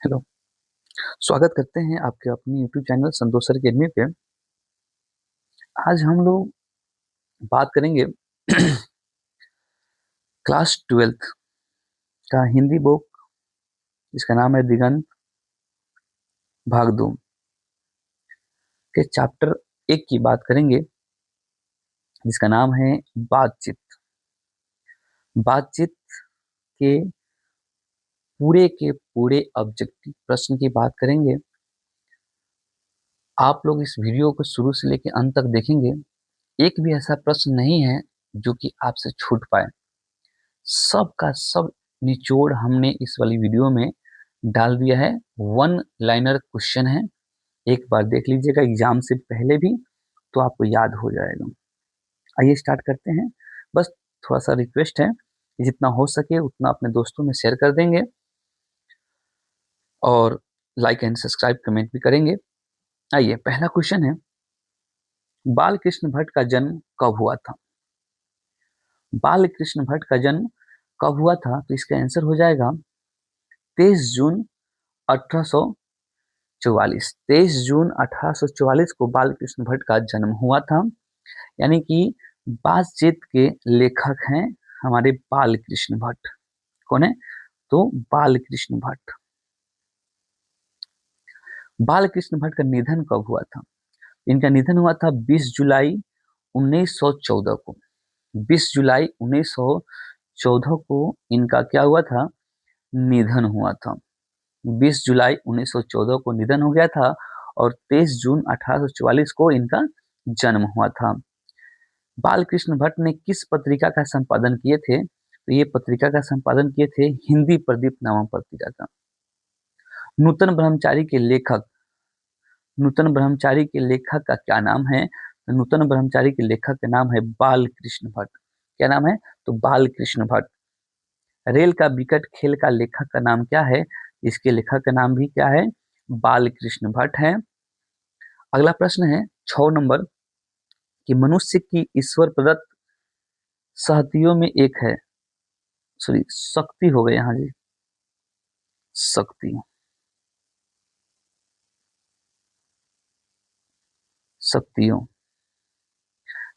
Hello, स्वागत करते हैं आपके अपने यूट्यूब चैनल संतोष सर अकेडमी पे। आज हम लोग बात करेंगे क्लास 12th का हिंदी बुक, जिसका नाम है दिगंत भाग 2 के चैप्टर 1 की बात करेंगे, जिसका नाम है बातचीत। बातचीत के पूरे ऑब्जेक्टिव प्रश्न की बात करेंगे। आप लोग इस वीडियो को शुरू से लेकर अंत तक देखेंगे। एक भी ऐसा प्रश्न नहीं है जो कि आपसे छूट पाए। सब का सब निचोड़ हमने इस वाली वीडियो में डाल दिया है। वन लाइनर क्वेश्चन है, एक बार देख लीजिएगा एग्जाम से पहले भी, तो आपको याद हो जाएगा। आइए स्टार्ट करते हैं। बस थोड़ा सा रिक्वेस्ट है कि जितना हो सके उतना अपने दोस्तों में शेयर कर देंगे और लाइक एंड सब्सक्राइब कमेंट भी करेंगे। आइए, पहला क्वेश्चन है, बाल कृष्ण भट्ट का जन्म कब हुआ था? बाल कृष्ण भट्ट का जन्म कब हुआ था? तो इसका आंसर हो जाएगा 23 जून 1844। 23 जून 1844 को बाल कृष्ण भट्ट का जन्म हुआ था। यानी कि बातचीत के लेखक हैं हमारे बाल कृष्ण भट्ट। कौन है? तो बाल कृष्ण भट्ट। बाल कृष्ण भट्ट का निधन कब हुआ था? इनका निधन हुआ था 20 जुलाई 1914 को। 20 जुलाई 1914 को इनका क्या हुआ था? निधन हुआ था। 20 जुलाई 1914 को निधन हो गया था और 23 जून 1844 को इनका जन्म हुआ था। बालकृष्ण भट्ट ने किस पत्रिका का संपादन किए थे? तो ये पत्रिका का संपादन किए थे हिंदी प्रदीप नामक पत्रिका का। नूतन ब्रह्मचारी के लेखक, नूतन ब्रह्मचारी के लेखक का क्या नाम है? तो नूतन ब्रह्मचारी के लेखक का नाम है बालकृष्ण भट्ट। क्या नाम है? तो बालकृष्ण भट्ट। रेल का विकट खेल का लेखक का नाम क्या है? इसके लेखक का नाम भी क्या है? बालकृष्ण भट्ट है। अगला प्रश्न है 6 नंबर, कि मनुष्य की ईश्वर प्रदत्त शक्तियों में एक है, सॉरी शक्ति हो गए यहाँ जी, शक्ति, शक्तियों,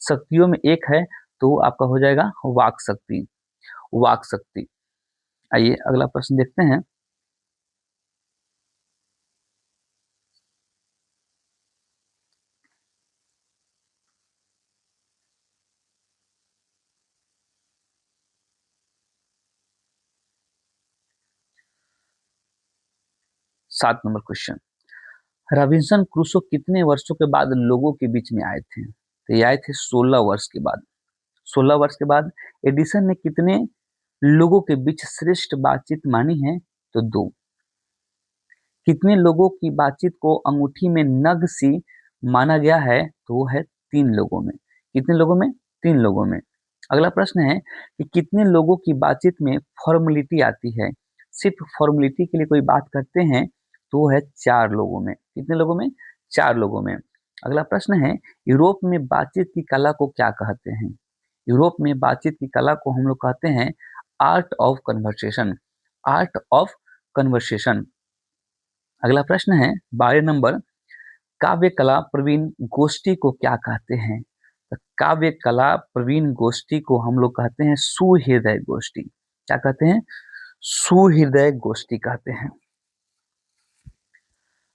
शक्तियों में एक है, तो आपका हो जाएगा वाक शक्ति, वाक शक्ति। आइए अगला प्रश्न देखते हैं। सात नंबर क्वेश्चन, रॉबिन्सन क्रूसो कितने वर्षों के बाद लोगों के बीच में आए थे? तो ये आए थे 16 वर्ष के बाद। 16 वर्ष के बाद। एडिसन ने कितने लोगों के बीच श्रेष्ठ बातचीत मानी है? तो 2। कितने लोगों की बातचीत को अंगूठी में नग सी माना गया है? तो वो है 3 लोगों में। कितने लोगों में? 3 लोगों में। अगला प्रश्न है कि कितने लोगों की बातचीत में फॉर्मेलिटी आती है? सिर्फ फॉर्मेलिटी के लिए कोई बात करते हैं तो वो है 4 लोगों में। कितने लोगों में? 4 लोगों में। अगला प्रश्न है, यूरोप में बातचीत की कला को क्या कहते हैं? यूरोप में बातचीत की कला को हम लोग कहते हैं art of conversation, art of conversation. अगला प्रश्न है 12 नंबर, काव्य कला प्रवीण गोष्ठी को क्या कहते हैं? तो काव्य कला प्रवीण गोष्ठी को हम लोग कहते हैं सुहृदय गोष्ठी। क्या कहते हैं? सुहृदय गोष्ठी कहते हैं।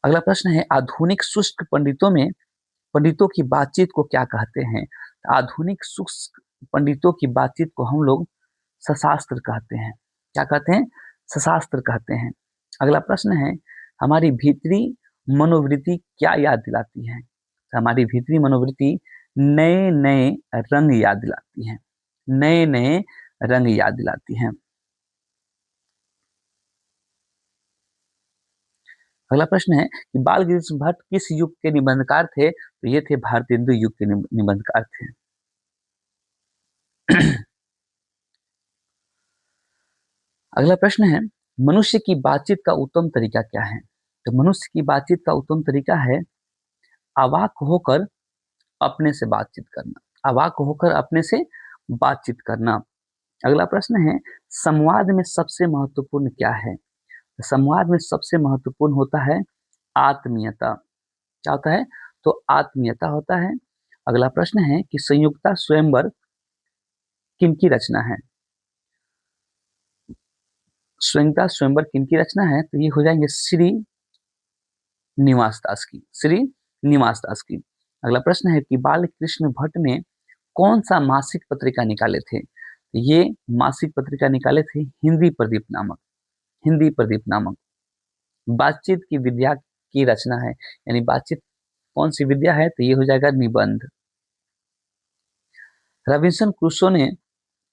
अगला प्रश्न है, आधुनिक शुष्क पंडितों में पंडितों की बातचीत को क्या कहते हैं? तो आधुनिक शुष्क पंडितों की बातचीत को हम लोग सशास्त्र कहते हैं। क्या कहते हैं? सशास्त्र कहते हैं। अगला प्रश्न है, हमारी भीतरी मनोवृत्ति क्या याद दिलाती है? तो हमारी भीतरी मनोवृत्ति नए नए रंग याद दिलाती है, नए नए रंग याद दिलाती है। अगला प्रश्न है कि बाल कृष्ण भट्ट किस युग के निबंधकार थे? तो ये थे भारतेंदु युग के निबंधकार थे। अगला प्रश्न है, मनुष्य की बातचीत का उत्तम तरीका क्या है? तो मनुष्य की बातचीत का उत्तम तरीका है अवाक होकर अपने से बातचीत करना, अवाक होकर अपने से बातचीत करना। अगला प्रश्न है, संवाद में सबसे महत्वपूर्ण क्या है? संवाद में सबसे महत्वपूर्ण होता है आत्मीयता। क्या होता है? तो आत्मीयता होता है। अगला प्रश्न है कि संयुक्ता स्वयंवर किनकी रचना है? संयुक्ता स्वयंवर किनकी रचना है? तो ये हो जाएंगे श्री निवास दास की, श्री निवास दास की। अगला प्रश्न है कि बाल कृष्ण भट्ट ने कौन सा मासिक पत्रिका निकाले थे? ये मासिक पत्रिका निकाले थे हिंदी प्रदीप नामक, हिंदी प्रदीप नामक। बातचीत की विद्या की रचना है, यानी बातचीत कौन सी विद्या है? तो ये हो जाएगा निबंध। रॉबिन्सन क्रूसो ने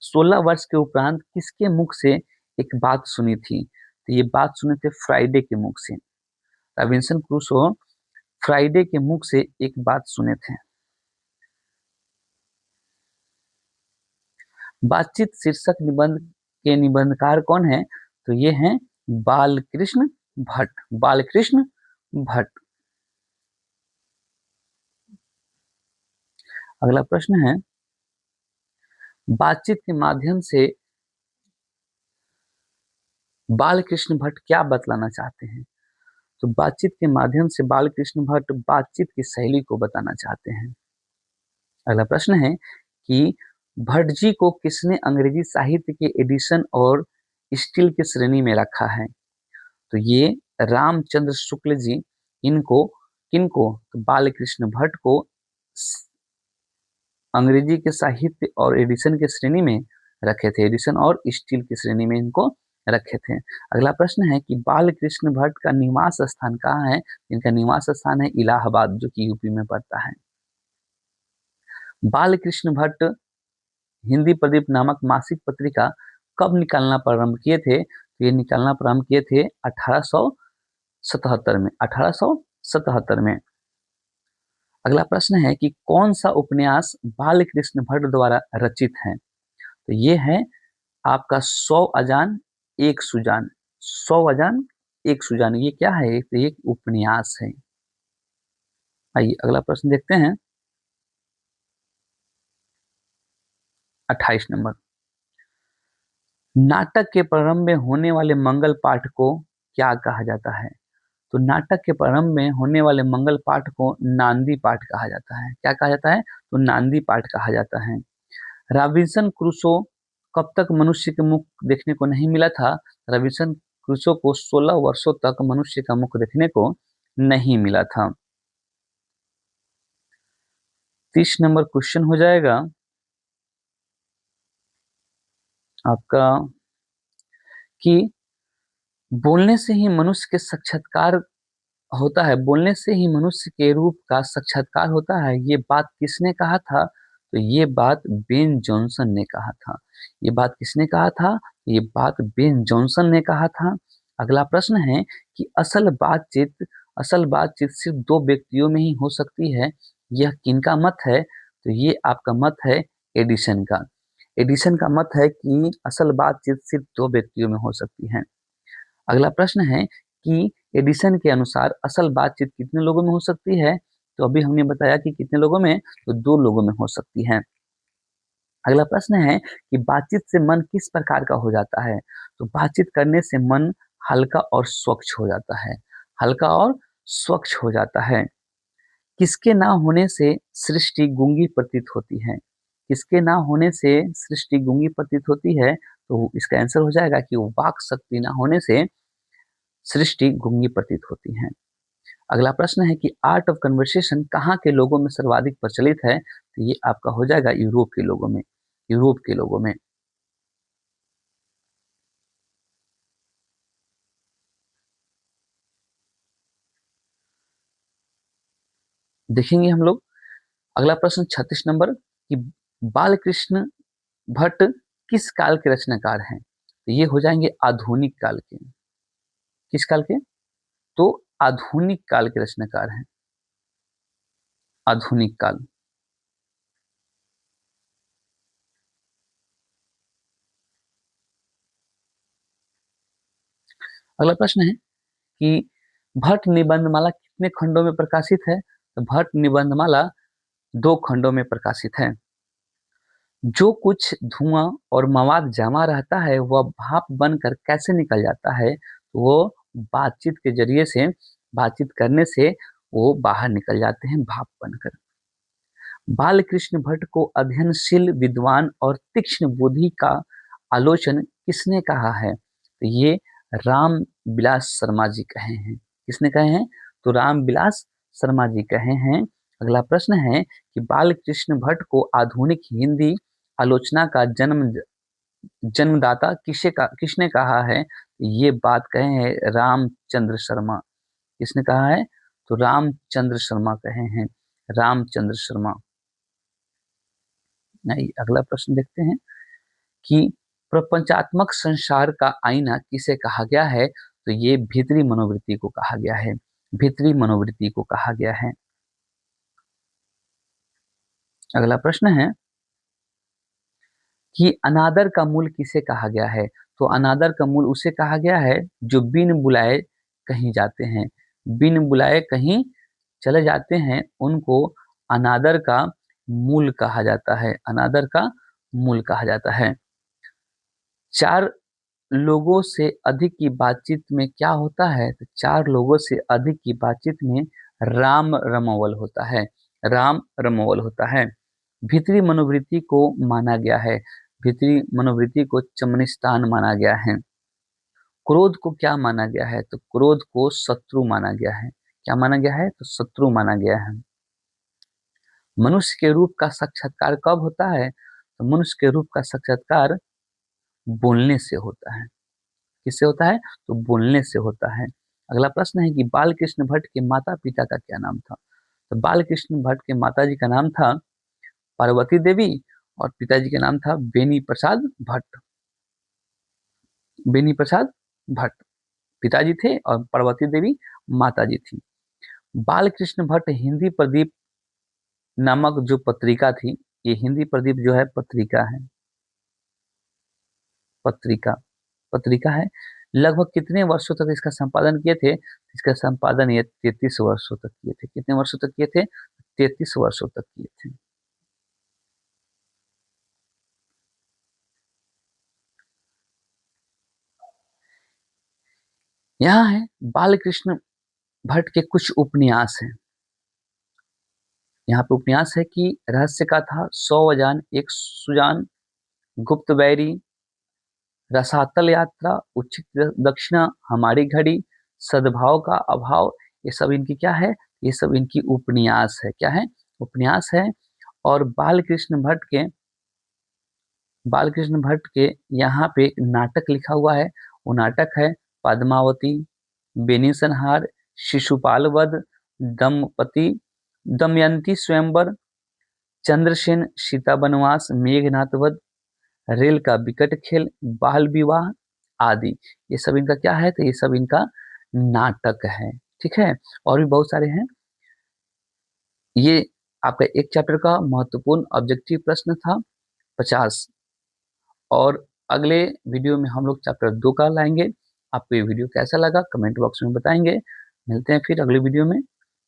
16 वर्ष के उपरांत किसके मुख से एक बात सुनी थी? तो ये बात सुने थे फ्राइडे के मुख से। रॉबिन्सन क्रूसो फ्राइडे के मुख से एक बात सुने थे। बातचीत शीर्षक निबंध के निबंधकार कौन है? तो ये हैं बालकृष्ण भट्ट, बालकृष्ण भट्ट। अगला प्रश्न है बातचीत के माध्यम से बालकृष्ण भट्ट क्या बतलाना चाहते हैं? तो बातचीत के माध्यम से बालकृष्ण भट्ट बातचीत की शैली को बताना चाहते हैं। अगला प्रश्न है कि भट्ट जी को किसने अंग्रेजी साहित्य के एडिशन और स्टील की श्रेणी में रखा है? तो ये रामचंद्र शुक्ल जी इनको किनको? तो बालकृष्ण भट्ट को अंग्रेजी के साहित्य और एडिशन के श्रेणी में रखे थे, एडिशन और स्टील की श्रेणी में इनको रखे थे। अगला प्रश्न है कि बालकृष्ण भट्ट का निवास स्थान कहाँ है? इनका निवास स्थान है इलाहाबाद, जो कि यूपी में पड़ता है। बालकृष्ण भट्ट हिंदी प्रदीप नामक मासिक पत्रिका कब निकालना प्रारंभ किए थे? तो ये निकालना प्रारंभ किए थे 1877 में, 1877 में। अगला प्रश्न है कि कौन सा उपन्यास बालकृष्ण भट्ट द्वारा रचित है? तो ये है आपका 100 अजान एक सुजान, 100 अजान एक सुजान। ये क्या है? तो ये उपन्यास है। आइए अगला प्रश्न देखते हैं, 28 नंबर। नाटक के प्रारंभ में होने वाले मंगल पाठ को क्या कहा जाता है? तो नाटक के प्रारंभ में होने वाले मंगल पाठ को नांदी पाठ कहा जाता है। क्या कहा जाता है? तो नांदी पाठ कहा जाता है। रॉबिन्सन क्रूसो कब तक मनुष्य के मुख देखने को नहीं मिला था? रॉबिन्सन क्रूसो को 16 वर्षों तक मनुष्य का मुख देखने को नहीं मिला था। 30 नंबर क्वेश्चन हो जाएगा आपका कि बोलने से ही मनुष्य के साक्षात्कार होता है, बोलने से ही मनुष्य के रूप का साक्षात्कार होता है। ये बात किसने कहा था? तो ये बात बेन जॉनसन ने कहा था। ये बात किसने कहा था? ये बात बेन जॉनसन ने कहा था। अगला प्रश्न है कि असल बातचीत सिर्फ दो व्यक्तियों में ही हो सकती है, यह किनका मत है? तो ये आपका मत है एडिसन का। एडिसन का मत है कि असल बातचीत सिर्फ दो व्यक्तियों में हो सकती है। अगला प्रश्न है कि एडिसन के अनुसार असल बातचीत कितने लोगों में हो सकती है? तो अभी हमने बताया कि कितने लोगों में? तो दो लोगों में हो सकती है। अगला प्रश्न है कि बातचीत से मन किस प्रकार का हो जाता है? तो बातचीत करने से मन हल्का और स्वच्छ हो जाता है, हल्का और स्वच्छ हो जाता है। किसके ना होने से सृष्टि गूंगी प्रतीत होती है? किसके ना होने से सृष्टि गूंगी प्रतीत होती है? तो इसका आंसर हो जाएगा कि वाक शक्ति ना होने से सृष्टि गूंगी प्रतीत होती है। अगला प्रश्न है कि आर्ट ऑफ कन्वर्सेशन कहाँ के लोगों में सर्वाधिक प्रचलित है? तो ये आपका हो जाएगा यूरोप के लोगों में, यूरोप के लोगों में। देखेंगे हम लोग अगला प्रश्न 36 नंबर कि बालकृष्ण भट्ट किस काल के रचनाकार हैं? तो ये हो जाएंगे आधुनिक काल के। किस काल के? तो आधुनिक काल के रचनाकार हैं, आधुनिक काल। अगला प्रश्न है कि भट्ट निबंधमाला कितने खंडों में प्रकाशित है? तो भट्ट निबंधमाला 2 खंडों में प्रकाशित है। जो कुछ धुआं और मवाद जमा रहता है वह भाप बनकर कैसे निकल जाता है? तो वो बातचीत करने से वो बाहर निकल जाते हैं भाप बनकर। बालकृष्ण भट्ट को अध्ययनशील, विद्वान और तीक्ष्ण बुद्धि का आलोचन किसने कहा है? तो ये राम बिलास शर्मा जी कहे हैं। किसने कहे हैं? तो राम बिलास शर्मा जी कहे हैं। अगला प्रश्न है कि बालकृष्ण भट्ट को आधुनिक हिंदी आलोचना का जन्मदाता किसने कहा है? ये बात कहे हैं रामचंद्र शर्मा। किसने कहा है? तो रामचंद्र शर्मा कहे हैं, रामचंद्र शर्मा। नहीं, अगला प्रश्न देखते हैं कि प्रपंचात्मक संसार का आईना किसे कहा गया है? तो ये भीतरी मनोवृत्ति को कहा गया है, भीतरी मनोवृत्ति को कहा गया है। अगला प्रश्न है कि अनादर का मूल किसे कहा गया है? तो अनादर का मूल उसे कहा गया है जो बिन बुलाए कहीं जाते हैं, बिन बुलाए कहीं चले जाते हैं, उनको अनादर का मूल कहा जाता है, अनादर का मूल कहा जाता है। 4 लोगों से अधिक की बातचीत में क्या होता है? तो 4 लोगों से अधिक की बातचीत में राम रमवल होता है, राम रमवल होता है। भीतरी मनोवृत्ति को माना गया है, भीतरी मनोवृत्ति को चमनिस्तान माना गया है। क्रोध को क्या माना गया है? तो क्रोध को शत्रु माना गया है। क्या माना गया है? तो शत्रु माना गया है। मनुष्य के रूप का साक्षात्कार कब होता है? तो मनुष्य के रूप का साक्षात्कार बोलने से होता है। किससे होता है? तो बोलने से होता है। अगला प्रश्न है कि बालकृष्ण भट्ट के माता पिता का क्या नाम था? तो बालकृष्ण भट्ट के माता जी का नाम था पार्वती देवी और पिताजी का नाम था बेनी प्रसाद भट्ट। बेनी प्रसाद भट्ट पिताजी थे और पार्वती देवी माता जी थी। बालकृष्ण भट्ट हिंदी प्रदीप नामक जो पत्रिका थी, ये हिंदी प्रदीप जो है पत्रिका है, पत्रिका पत्रिका है। लगभग कितने वर्षों तक इसका संपादन किए थे? इसका संपादन ये 33 वर्षों तक किए थे। कितने वर्षों तक किए थे? 33 वर्षों तक किए थे। यहाँ है बालकृष्ण भट्ट के कुछ उपन्यास हैं। यहाँ पे उपन्यास है कि रहस्य का था, 100 अजान, एक सुजान, गुप्त बैरी, रसातल यात्रा, उचित दक्षिणा, हमारी घड़ी, सद्भाव का अभाव, ये सब इनकी क्या है? ये सब इनकी उपन्यास है। क्या है? उपन्यास है। और बालकृष्ण भट्ट के यहाँ पे एक नाटक लिखा हुआ है। वो नाटक है पद्मावती, बेनीसनहार, शिशुपाल वध, दमपति, दमयंती स्वयंवर, चंद्रसेन सीता वनवास, मेघनाथ वध, रेल का विकट खेल, बाल विवाह आदि। ये सब इनका क्या है? तो ये सब इनका नाटक है। ठीक है, और भी बहुत सारे हैं। ये आपका एक चैप्टर का महत्वपूर्ण ऑब्जेक्टिव प्रश्न था 50। और अगले वीडियो में हम लोग चैप्टर 2 का लाएंगे। आपको ये वीडियो कैसा लगा कमेंट बॉक्स में बताएंगे। मिलते हैं फिर अगले वीडियो में।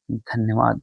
धन्यवाद।